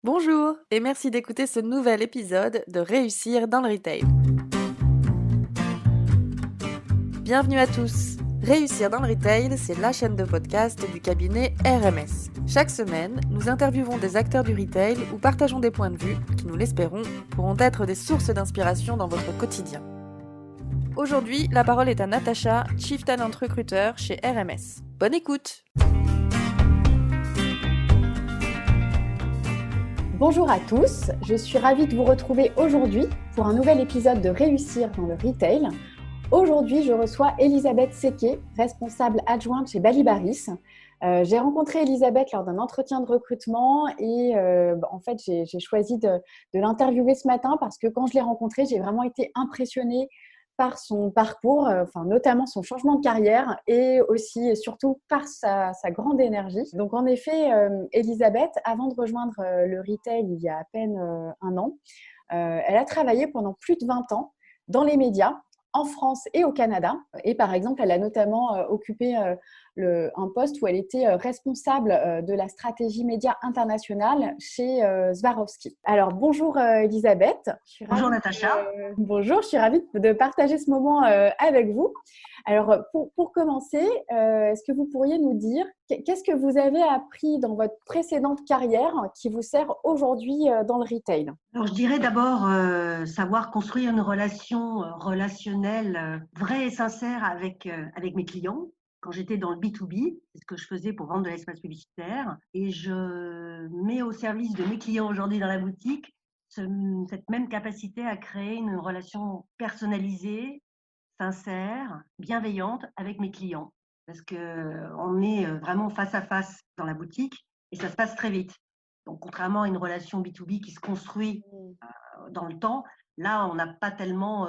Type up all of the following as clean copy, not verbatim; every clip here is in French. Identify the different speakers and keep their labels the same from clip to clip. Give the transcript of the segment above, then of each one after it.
Speaker 1: Bonjour et merci d'écouter ce nouvel épisode de Réussir dans le retail. Bienvenue à tous. Réussir dans le retail, c'est la chaîne de podcast du cabinet RMS. Chaque semaine, nous interviewons des acteurs du retail ou partageons des points de vue qui, nous l'espérons, pourront être des sources d'inspiration dans votre quotidien. Aujourd'hui, la parole est à Natacha, Chief Talent Recruiter chez RMS. Bonne écoute!
Speaker 2: Bonjour à tous, je suis ravie de vous retrouver aujourd'hui pour un nouvel épisode de Réussir dans le retail. Aujourd'hui, je reçois Elisabeth Sequet, responsable adjointe chez Balibaris. J'ai rencontré Elisabeth lors d'un entretien de recrutement et en fait, j'ai choisi de l'interviewer ce matin parce que quand je l'ai rencontrée, j'ai vraiment été impressionnée par son parcours, notamment son changement de carrière et aussi et surtout par sa grande énergie. Donc en effet, Elisabeth, avant de rejoindre le retail il y a à peine un an, elle a travaillé pendant plus de 20 ans dans les médias, en France et au Canada. Et par exemple, elle a notamment occupé un poste où elle était responsable de la stratégie média internationale chez Swarovski. Alors, bonjour Elisabeth.
Speaker 3: Bonjour Natacha.
Speaker 2: Bonjour, je suis ravie de partager ce moment avec vous. Alors, pour commencer, est-ce que vous pourriez nous dire qu'est-ce que vous avez appris dans votre précédente carrière qui vous sert aujourd'hui dans le retail?
Speaker 3: Alors, je dirais d'abord savoir construire une relation relationnelle vraie et sincère avec mes clients. Quand j'étais dans le B2B, c'est ce que je faisais pour vendre de l'espace publicitaire. Et je mets au service de mes clients aujourd'hui dans la boutique cette même capacité à créer une relation personnalisée, sincère, bienveillante avec mes clients. Parce qu'on est vraiment face à face dans la boutique et ça se passe très vite. Donc, contrairement à une relation B2B qui se construit dans le temps, là, on n'a pas tellement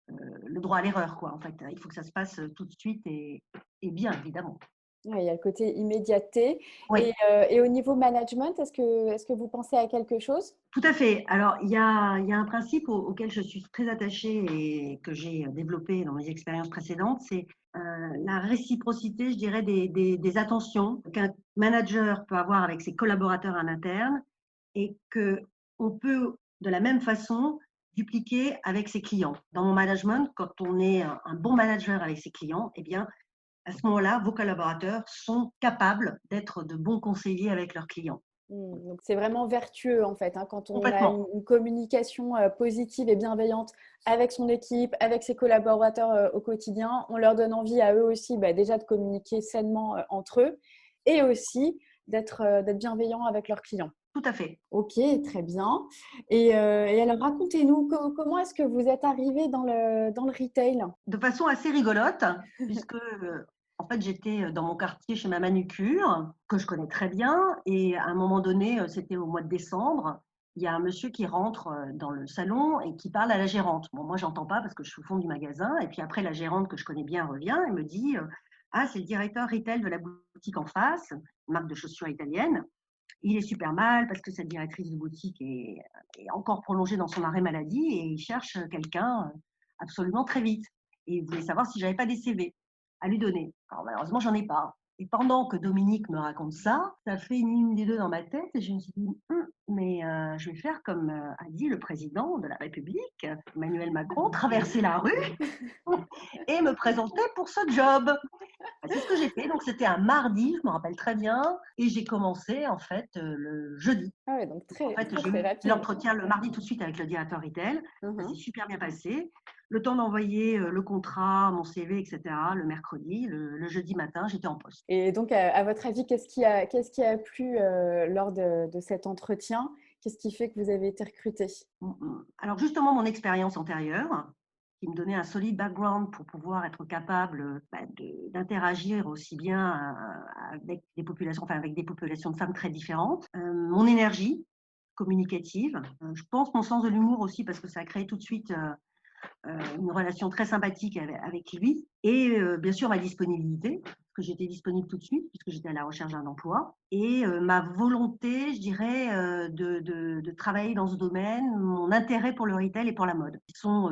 Speaker 3: le droit à l'erreur, quoi. En fait, il faut que ça se passe tout de suite et bien, évidemment.
Speaker 2: Ouais, il y a le côté immédiateté.
Speaker 3: Oui,
Speaker 2: Et au niveau management, est-ce que vous pensez à quelque chose?
Speaker 3: tout à fait. Alors, il y a un principe auquel je suis très attachée et que j'ai développé dans mes expériences précédentes, c'est la réciprocité, je dirais, des attentions qu'un manager peut avoir avec ses collaborateurs en interne et qu'on peut, de la même façon, dupliquer avec ses clients. Dans mon management, quand on est un bon manager avec ses clients, eh bien, à ce moment-là, vos collaborateurs sont capables d'être de bons conseillers avec leurs clients.
Speaker 2: Donc, c'est vraiment vertueux en fait, hein, quand on a
Speaker 3: Complètement.
Speaker 2: une communication positive et bienveillante avec son équipe, avec ses collaborateurs au quotidien. On leur donne envie à eux aussi déjà de communiquer sainement entre eux et aussi d'être bienveillants avec leurs clients.
Speaker 3: Tout à fait.
Speaker 2: Ok, très bien. Et alors, racontez-nous, comment est-ce que vous êtes arrivé dans le retail?
Speaker 3: De façon assez rigolote, puisque en fait, j'étais dans mon quartier chez ma manucure, que je connais très bien, et à un moment donné, c'était au mois de décembre, il y a un monsieur qui rentre dans le salon et qui parle à la gérante. Bon, moi, j'entends pas parce que je suis au fond du magasin, et puis après, la gérante que je connais bien revient et me dit ah, c'est le directeur retail de la boutique en face, une marque de chaussures italienne. Il est super mal parce que cette directrice de boutique est encore prolongée dans son arrêt maladie et il cherche quelqu'un absolument très vite. Et il voulait savoir si j'avais pas des CV à lui donner. Alors malheureusement, j'en ai pas. Et pendant que Dominique me raconte ça, ça fait une ligne des deux dans ma tête et je me suis dit, mais je vais faire comme a dit le président de la République, Emmanuel Macron, traverser la rue et me présenter pour ce job. C'est ce que j'ai fait. Donc, c'était un mardi, je me rappelle très bien. Et j'ai commencé, en fait, le jeudi.
Speaker 2: Ah ouais, donc
Speaker 3: En
Speaker 2: très,
Speaker 3: fait,
Speaker 2: très,
Speaker 3: j'ai
Speaker 2: très
Speaker 3: eu
Speaker 2: rapide.
Speaker 3: l'entretien le mardi tout de suite avec le directeur retail. Ça s'est super bien passé. Le temps d'envoyer le contrat, mon CV, etc. Le mercredi, le jeudi matin, j'étais en poste.
Speaker 2: Et donc, à votre avis, qu'est-ce qui a plu lors de cet entretien? Qu'est-ce qui fait que vous avez été recruté?
Speaker 3: Alors, justement, mon expérience antérieure, qui me donnait un solide background pour pouvoir être capable d'interagir aussi bien avec des populations, enfin avec des populations de femmes très différentes. Mon énergie communicative, je pense mon sens de l'humour aussi parce que ça a créé tout de suite une relation très sympathique avec lui et bien sûr ma disponibilité, parce que j'étais disponible tout de suite puisque j'étais à la recherche d'un emploi et ma volonté, je dirais, de travailler dans ce domaine, mon intérêt pour le retail et pour la mode, qui sont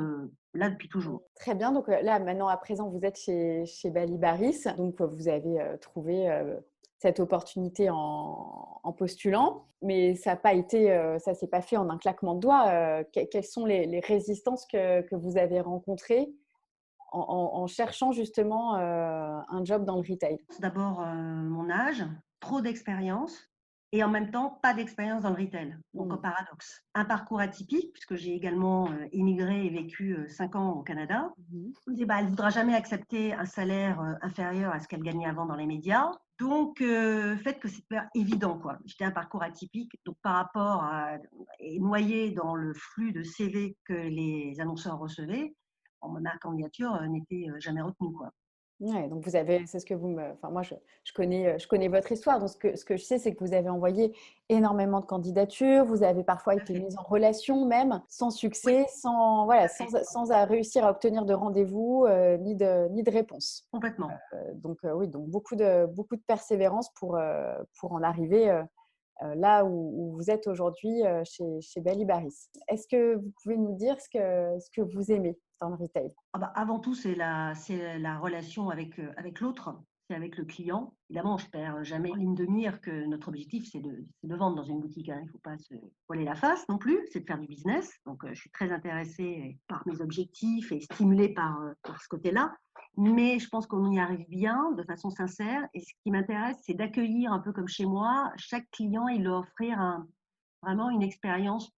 Speaker 3: là depuis toujours.
Speaker 2: Très bien. Donc là, maintenant, à présent, vous êtes chez Balibaris. Donc, vous avez trouvé cette opportunité en postulant, mais ça s'est pas fait en un claquement de doigts. Quelles sont les résistances que vous avez rencontrées en cherchant justement un job dans le retail?
Speaker 3: C'est d'abord mon âge, trop d'expérience et en même temps pas d'expérience dans le retail. Donc un
Speaker 2: Mmh.
Speaker 3: paradoxe. Un parcours atypique puisque j'ai également immigré et vécu 5 ans au Canada.
Speaker 2: Mmh.
Speaker 3: Je me disais, bah, elle ne voudra jamais accepter un salaire inférieur à ce qu'elle gagnait avant dans les médias. Donc, fait que c'est pas évident, quoi. J'étais un parcours atypique, donc par rapport à et noyé dans le flux de CV que les annonceurs recevaient, ma candidature n'était jamais retenue, quoi.
Speaker 2: Ouais, donc c'est ce que vous me enfin moi je connais votre histoire, donc ce que je sais, c'est que vous avez envoyé énormément de candidatures, vous avez parfois
Speaker 3: Tout à
Speaker 2: été
Speaker 3: fait.
Speaker 2: mise en relation même, sans
Speaker 3: Oui,
Speaker 2: succès, sans voilà,
Speaker 3: tout à fait.
Speaker 2: sans à réussir à obtenir de rendez-vous, ni de réponse.
Speaker 3: Complètement.
Speaker 2: Donc oui, donc beaucoup de persévérance pour en arriver, là où vous êtes aujourd'hui, chez Bally Baris. Est-ce que vous pouvez nous dire ce que vous aimez dans le retail?
Speaker 3: Ah bah, avant tout, c'est la relation avec l'autre, c'est avec le client. Évidemment, je perds jamais en ligne de mire que notre objectif, c'est de vendre dans une boutique, hein. Il ne faut pas se voiler la face non plus, c'est de faire du business. Donc, je suis très intéressée par mes objectifs et stimulée par ce côté-là. Mais je pense qu'on y arrive bien, de façon sincère. Et ce qui m'intéresse, c'est d'accueillir un peu comme chez moi, chaque client et leur offrir vraiment une expérience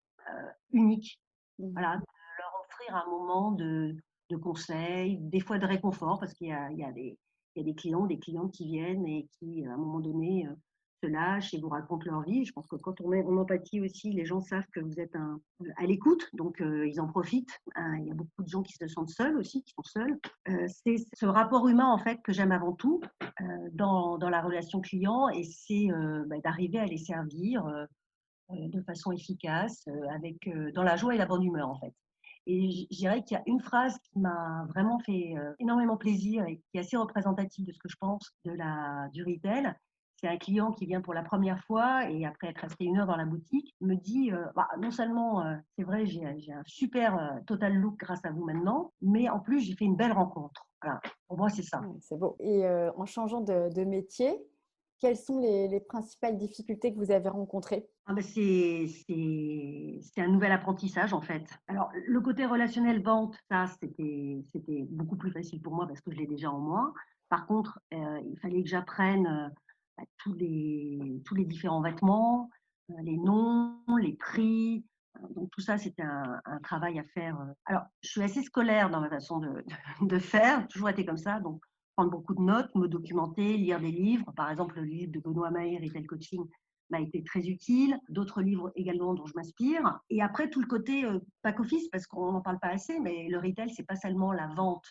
Speaker 3: unique.
Speaker 2: Mmh.
Speaker 3: Voilà, de leur offrir un moment de conseil, des fois de réconfort, parce qu'il y a des clients, des clientes qui viennent et qui, à un moment donné, se lâchent et vous racontent leur vie. Je pense que quand on est en empathie aussi, les gens savent que vous êtes à l'écoute, donc ils en profitent. Il y a beaucoup de gens qui se sentent seuls aussi, qui sont seuls. C'est ce rapport humain, en fait, que j'aime avant tout dans la relation client, et c'est d'arriver à les servir de façon efficace, dans la joie et la bonne humeur, en fait. Et je dirais qu'il y a une phrase qui m'a vraiment fait énormément plaisir et qui est assez représentative de ce que je pense du retail. C'est un client qui vient pour la première fois et après être resté 1 heure dans la boutique, me dit bah, non seulement c'est vrai, j'ai un super total look grâce à vous maintenant, mais en plus j'ai fait une belle rencontre. Voilà. Pour moi, c'est ça.
Speaker 2: Ouais, c'est beau. Et en changeant de métier, quelles sont les principales difficultés que vous avez rencontrées?
Speaker 3: Ah bah, c'est un nouvel apprentissage, en fait. Alors, le côté relationnel vente, ça, c'était beaucoup plus facile pour moi parce que je l'ai déjà en moi. Par contre, il fallait que j'apprenne, tous les différents vêtements, les noms, les prix, donc tout ça, c'était un travail à faire, alors, je suis assez scolaire dans ma façon de faire, toujours été comme ça, donc prendre beaucoup de notes, me documenter, lire des livres. Par exemple, le livre de Benoît Maher, Retail Coaching, m'a été très utile. D'autres livres également dont je m'inspire. Et après, tout le côté back office, parce qu'on n'en parle pas assez, mais le retail, c'est pas seulement la vente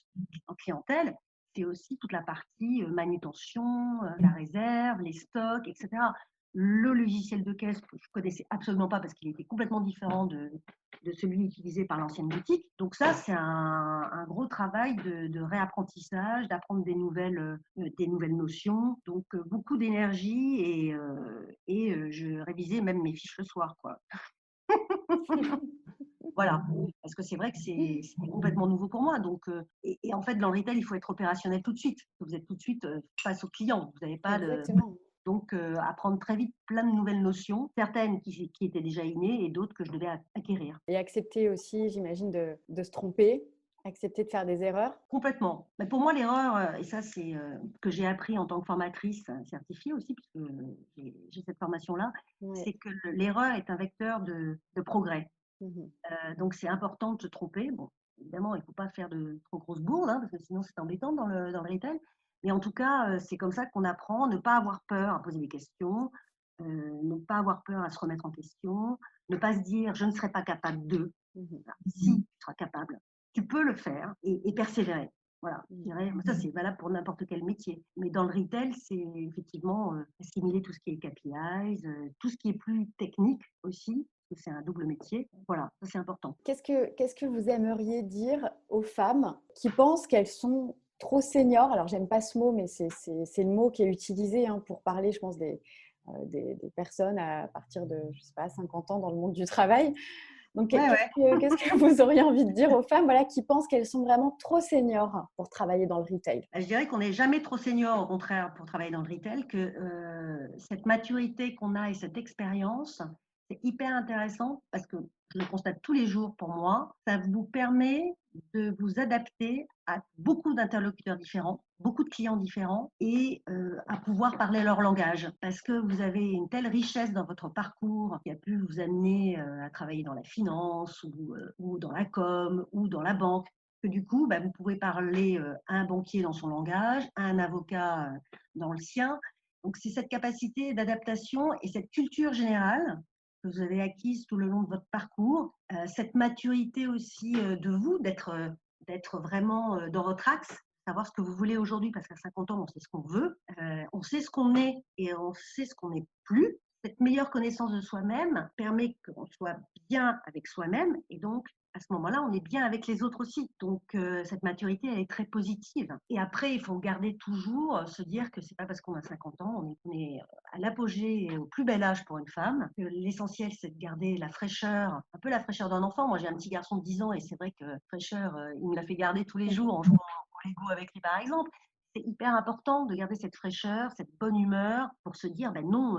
Speaker 3: en clientèle, c'est aussi toute la partie manutention, la réserve, les stocks, etc. Le logiciel de caisse que je connaissais absolument pas parce qu'il était complètement différent de celui utilisé par l'ancienne boutique. Donc ça, c'est un gros travail de réapprentissage, d'apprendre des nouvelles notions. Donc beaucoup d'énergie et je révisais même mes fiches le soir, quoi. Voilà, parce que c'est vrai que c'est complètement nouveau pour moi. Donc, et en fait, dans le retail, il faut être opérationnel tout de suite. Vous êtes tout de suite face au client. Vous n'avez pas de.
Speaker 2: Exactement.
Speaker 3: Donc, apprendre très vite plein de nouvelles notions, certaines qui étaient déjà innées et d'autres que je devais acquérir.
Speaker 2: Et accepter aussi, j'imagine, de se tromper, accepter de faire des erreurs.
Speaker 3: Complètement. Mais pour moi, l'erreur, et ça, c'est que j'ai appris en tant que formatrice certifiée aussi, puisque j'ai cette formation-là,
Speaker 2: Ouais.
Speaker 3: c'est que l'erreur est un vecteur de progrès.
Speaker 2: Mmh.
Speaker 3: Donc, c'est important de se tromper. Bon, évidemment, il ne faut pas faire de trop grosses bourdes, hein, parce que sinon, c'est embêtant dans le retail. Mais en tout cas, c'est comme ça qu'on apprend, ne pas avoir peur à poser des questions, ne pas avoir peur à se remettre en question, ne pas se dire je ne serai pas capable de.
Speaker 2: Mmh.
Speaker 3: Si tu seras capable, tu peux le faire et persévérer. Voilà, je
Speaker 2: Mmh.
Speaker 3: dirais, ça c'est valable pour n'importe quel métier. Mais dans le retail, c'est effectivement assimiler tout ce qui est KPIs, tout ce qui est plus technique aussi, parce que c'est un double métier. Voilà, ça c'est important.
Speaker 2: Qu'est-ce que vous aimeriez dire aux femmes qui pensent qu'elles sont trop seniors? Alors, j'aime pas ce mot, mais c'est le mot qui est utilisé hein, pour parler, je pense, des personnes à partir de, je sais pas, 50 ans dans le monde du travail. Donc,
Speaker 3: Ouais, ouais.
Speaker 2: qu'est-ce que vous auriez envie de dire aux femmes voilà, qui pensent qu'elles sont vraiment trop seniors pour travailler dans le retail?
Speaker 3: Je dirais qu'on n'est jamais trop senior, au contraire, pour travailler dans le retail, que cette maturité qu'on a et cette expérience, c'est hyper intéressant parce que je le constate tous les jours pour moi. Ça vous permet de vous adapter à beaucoup d'interlocuteurs différents, beaucoup de clients différents et à pouvoir parler leur langage parce que vous avez une telle richesse dans votre parcours qui a pu vous amener à travailler dans la finance ou dans la com ou dans la banque que du coup, bah, vous pouvez parler à un banquier dans son langage, à un avocat dans le sien. Donc, c'est cette capacité d'adaptation et cette culture générale que vous avez acquise tout le long de votre parcours, cette maturité aussi de vous, d'être vraiment dans votre axe, savoir ce que vous voulez aujourd'hui, parce qu'à 50 ans, on sait ce qu'on veut, on sait ce qu'on est et on sait ce qu'on n'est plus. Cette meilleure connaissance de soi-même permet qu'on soit bien avec soi-même et donc à ce moment-là, on est bien avec les autres aussi. Donc, cette maturité, elle est très positive. Et après, il faut garder toujours, se dire que c'est pas parce qu'on a 50 ans, on est à l'apogée et au plus bel âge pour une femme, que l'essentiel, c'est de garder la fraîcheur, un peu la fraîcheur d'un enfant. Moi, j'ai un petit garçon de 10 ans et c'est vrai que fraîcheur, il me la fait garder tous les jours en jouant au Lego avec lui, par exemple. C'est hyper important de garder cette fraîcheur, cette bonne humeur pour se dire, ben non,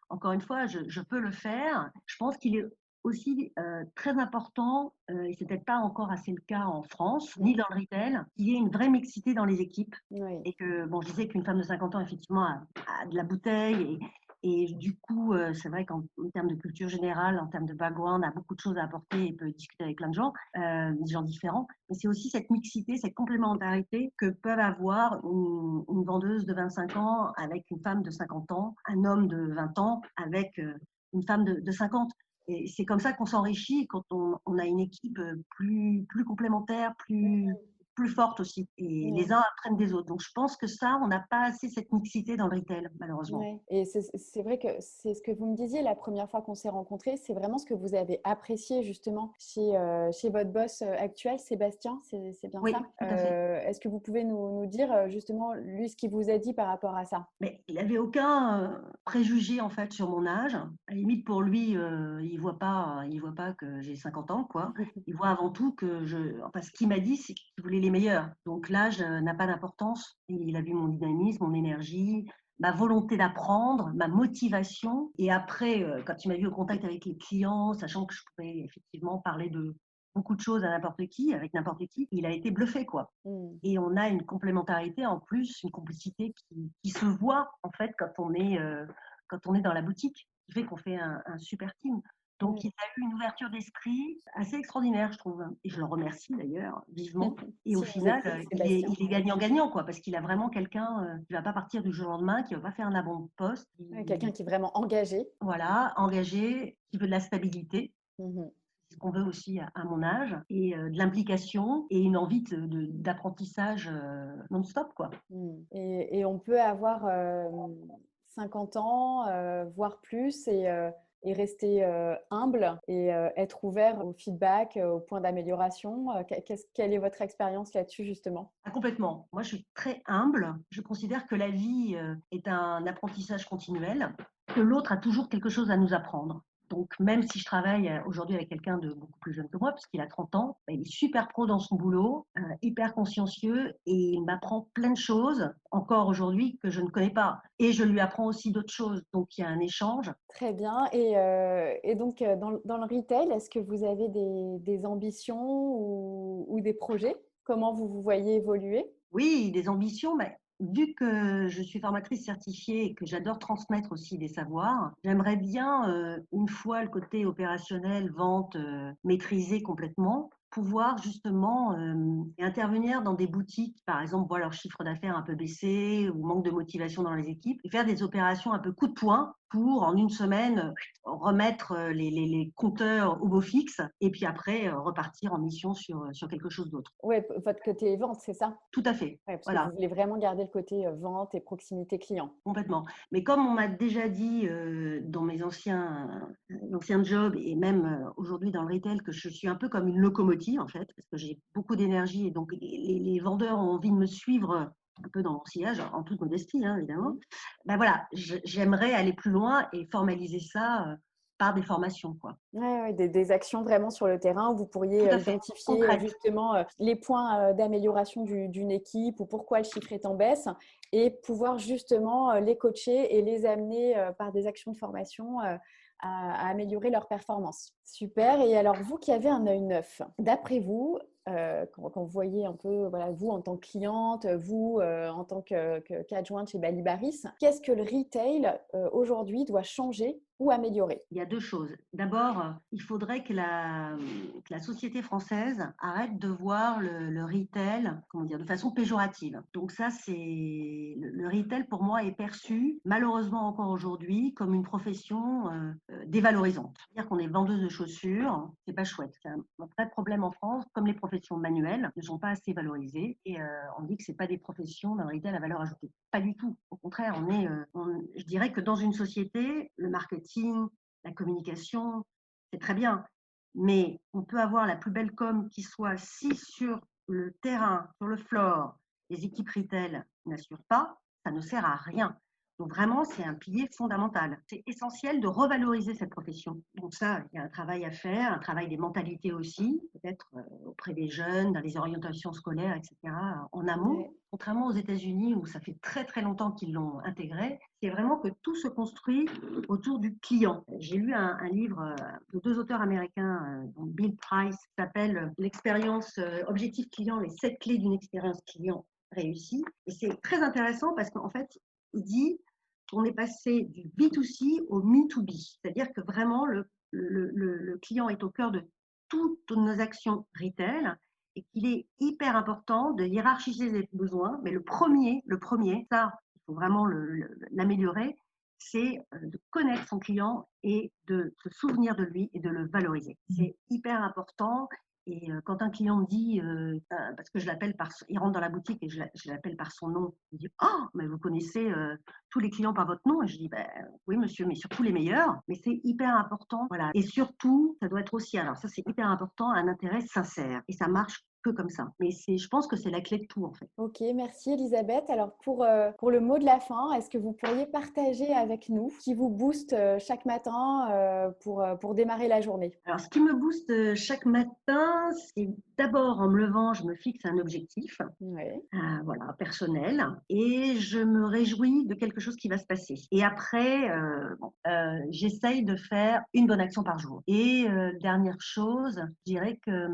Speaker 3: encore une fois, je peux le faire. Je pense qu'il est aussi très important, et c'est peut-être pas encore assez le cas en France, ni dans le retail, qu'il y ait une vraie mixité dans les équipes.
Speaker 2: Oui.
Speaker 3: Et que, bon, je disais qu'une femme de 50 ans, effectivement, a de la bouteille. Et du coup, c'est vrai qu'en termes de culture générale, en termes de background, a beaucoup de choses à apporter et peut discuter avec plein de gens, des gens différents. Mais c'est aussi cette mixité, cette complémentarité que peuvent avoir une vendeuse de 25 ans avec une femme de 50 ans, un homme de 20 ans avec une femme de 50. Et c'est comme ça qu'on s'enrichit quand on a une équipe plus complémentaire, plus forte aussi. Et les uns apprennent des autres. Donc, je pense que ça, on n'a pas assez cette mixité dans le retail, malheureusement.
Speaker 2: Ouais. Et c'est vrai que c'est ce que vous me disiez la première fois qu'on s'est rencontrés, c'est vraiment ce que vous avez apprécié justement chez votre boss actuel, Sébastien, c'est bien
Speaker 3: Oui,
Speaker 2: ça?
Speaker 3: tout à fait.
Speaker 2: Est-ce que vous pouvez nous dire justement, lui, ce qu'il vous a dit par rapport à ça?
Speaker 3: Mais il n'avait aucun préjugé en fait sur mon âge. À la limite, pour lui, il voit pas que j'ai 50 ans, quoi. Il voit avant tout que enfin, ce qu'il m'a dit, c'est qu'il voulait les meilleurs. Donc l'âge n'a pas d'importance. Il a vu mon dynamisme, mon énergie, ma volonté d'apprendre, ma motivation. Et après, quand il m'a vu au contact avec les clients, sachant que je pouvais effectivement parler de beaucoup de choses à n'importe qui, avec n'importe qui, il a été bluffé, quoi. Et on a une complémentarité en plus, une complicité qui se voit en fait quand on est dans la boutique, qui fait qu'on fait un super team. Donc il a eu une ouverture d'esprit assez extraordinaire, je trouve. Et je le remercie d'ailleurs vivement. Et au
Speaker 2: Si vous
Speaker 3: final,
Speaker 2: écoutez
Speaker 3: il
Speaker 2: Sébastien.
Speaker 3: est gagnant-gagnant, quoi, parce qu'il a vraiment quelqu'un qui ne va pas partir du jour au lendemain, qui ne va pas faire un abandon de poste,
Speaker 2: Ouais, quelqu'un qui est vraiment engagé.
Speaker 3: voilà, engagé, qui veut de la stabilité, ce qu'on veut aussi à mon âge, et de l'implication et une envie d'apprentissage non-stop, quoi.
Speaker 2: Et on peut avoir 50 ans, voire plus, et rester humble et être ouvert au feedback, au point d'amélioration. Quelle est votre expérience là-dessus, justement?
Speaker 3: Ah, complètement. Moi, je suis très humble. Je considère que la vie est un apprentissage continuel, que l'autre a toujours quelque chose à nous apprendre. Donc, même si je travaille aujourd'hui avec quelqu'un de beaucoup plus jeune que moi, puisqu'il a 30 ans, bah, il est super pro dans son boulot, hyper consciencieux, et il m'apprend plein de choses, encore aujourd'hui, que je ne connais pas. Et je lui apprends aussi d'autres choses. Donc, il y a un échange.
Speaker 2: Très bien. Et donc, dans le retail, est-ce que vous avez des ambitions ou des projets? Comment vous vous voyez évoluer?
Speaker 3: Oui, des ambitions, mais vu que je suis formatrice certifiée et que j'adore transmettre aussi des savoirs, j'aimerais bien, une fois le côté opérationnel, vente, maîtrisé complètement, pouvoir justement intervenir dans des boutiques, par exemple, voient leur chiffre d'affaires un peu baissé ou manque de motivation dans les équipes, et faire des opérations un peu coup de poing pour, en une semaine, remettre les compteurs au beau fixe et puis après repartir en mission sur quelque chose d'autre.
Speaker 2: Oui, votre côté vente, c'est ça?
Speaker 3: Tout à fait.
Speaker 2: Ouais, parce que
Speaker 3: Voilà.
Speaker 2: vous voulez vraiment garder le côté vente et proximité client.
Speaker 3: Complètement. Mais comme on m'a déjà dit dans mes anciens jobs et même aujourd'hui dans le retail que je suis un peu comme une locomotive en fait, parce que j'ai beaucoup d'énergie et donc les vendeurs ont envie de me suivre un peu dans mon sillage, en toute modestie hein, évidemment. Ben voilà, j'aimerais aller plus loin et formaliser ça par des formations, quoi.
Speaker 2: Ouais, des actions vraiment sur le terrain où vous pourriez
Speaker 3: Tout à fait,
Speaker 2: identifier
Speaker 3: concrètes.
Speaker 2: justement les points d'amélioration d'une équipe ou pourquoi le chiffre est en baisse et pouvoir justement les coacher et les amener par des actions de formation à améliorer leur performance. Super. Et alors, vous qui avez un œil neuf, d'après vous, quand vous voyez un peu, voilà, vous en tant que cliente, vous en tant qu'adjointe chez Balibaris, qu'est-ce que le retail aujourd'hui doit changer ou améliorer?
Speaker 3: Il y a 2 choses. D'abord, il faudrait que la société française arrête de voir le retail, comment dire, de façon péjorative. Donc ça, le retail pour moi est perçu, malheureusement encore aujourd'hui, comme une profession dévalorisante. C'est-à-dire qu'on est vendeuse de chaussures, c'est pas chouette. C'est un vrai problème en France, comme les professions manuelles ne sont pas assez valorisées et on dit que c'est pas des professions dans le retail à valeur ajoutée. Pas du tout. Au contraire, je dirais que dans une société, le marketing, la communication, c'est très bien. Mais on peut avoir la plus belle com qui soit, si sur le terrain, sur le floor, les équipes retail n'assurent pas, ça ne sert à rien. Donc vraiment, c'est un pilier fondamental. C'est essentiel de revaloriser cette profession. Donc ça, il y a un travail à faire, un travail des mentalités aussi, peut-être auprès des jeunes, dans les orientations scolaires, etc., en amont.
Speaker 2: Ouais.
Speaker 3: Contrairement aux États-Unis, où ça fait très très longtemps qu'ils l'ont intégré, c'est vraiment que tout se construit autour du client. J'ai lu un livre de 2 auteurs américains, dont Bill Price, qui s'appelle L'expérience objectif client, les 7 clés d'une expérience client réussie. Et c'est très intéressant parce qu'en fait, il dit qu'on est passé du B2C au Me2B. C'est-à-dire que vraiment, le client est au cœur de toutes nos actions retail et qu'il est hyper important de hiérarchiser les besoins. Mais le premier, ça, il faut vraiment l'améliorer, c'est de connaître son client et de se souvenir de lui et de le valoriser. C'est hyper important. Et quand un client me dit, parce que je l'appelle il rentre dans la boutique et je l'appelle par son nom, il dit «Oh, mais vous connaissez tous les clients par votre nom?» Et je dis «Ben, oui monsieur, mais surtout les meilleurs». Mais c'est hyper important, voilà. Et surtout, ça doit être aussi, alors ça c'est hyper important, un intérêt sincère. Et ça marche que comme ça. Mais je pense que c'est la clé de tout en fait.
Speaker 2: Ok, merci Elisabeth. Alors pour le mot de la fin, est-ce que vous pourriez partager avec nous ce qui vous booste chaque matin pour démarrer la journée?
Speaker 3: Alors, ce qui me booste chaque matin, c'est d'abord en me levant, je me fixe un objectif,
Speaker 2: Ouais.
Speaker 3: voilà, personnel, et je me réjouis de quelque chose qui va se passer. Et après, j'essaye de faire une bonne action par jour. Et dernière chose, je dirais que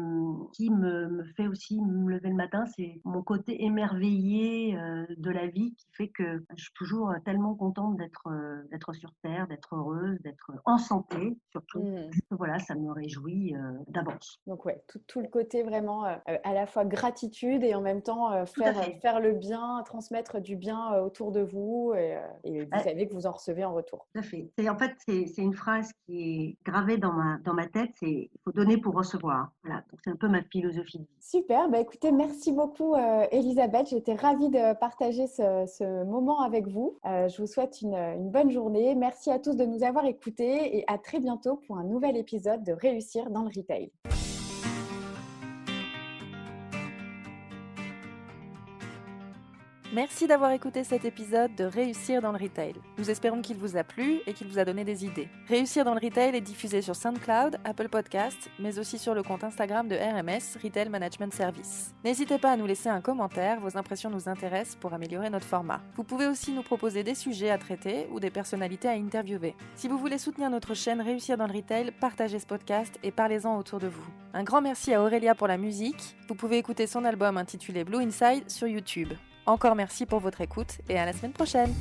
Speaker 3: qui me fait aussi me lever le matin, c'est mon côté émerveillé de la vie qui fait que je suis toujours tellement contente d'être sur Terre, d'être heureuse, d'être en santé surtout. Voilà, ça me réjouit d'avance.
Speaker 2: Donc ouais, tout le côté vraiment à la fois gratitude et en même temps
Speaker 3: Tout à fait.
Speaker 2: faire le bien, transmettre du bien autour de vous et vous
Speaker 3: Ouais,
Speaker 2: savez que vous en recevez en retour.
Speaker 3: tout à fait. C'est une phrase qui est gravée dans ma tête, c'est il faut donner pour recevoir. Voilà, donc c'est un peu ma philosophie de vie.
Speaker 2: Super, bah écoutez, merci beaucoup Elisabeth. J'étais ravie de partager ce moment avec vous. Je vous souhaite une bonne journée. Merci à tous de nous avoir écoutés et à très bientôt pour un nouvel épisode de Réussir dans le Retail.
Speaker 1: Merci d'avoir écouté cet épisode de Réussir dans le Retail. Nous espérons qu'il vous a plu et qu'il vous a donné des idées. Réussir dans le Retail est diffusé sur SoundCloud, Apple Podcasts, mais aussi sur le compte Instagram de RMS, Retail Management Service. N'hésitez pas à nous laisser un commentaire, vos impressions nous intéressent pour améliorer notre format. Vous pouvez aussi nous proposer des sujets à traiter ou des personnalités à interviewer. Si vous voulez soutenir notre chaîne Réussir dans le Retail, partagez ce podcast et parlez-en autour de vous. Un grand merci à Aurélia pour la musique. Vous pouvez écouter son album intitulé Blue Inside sur YouTube. Encore merci pour votre écoute et à la semaine prochaine.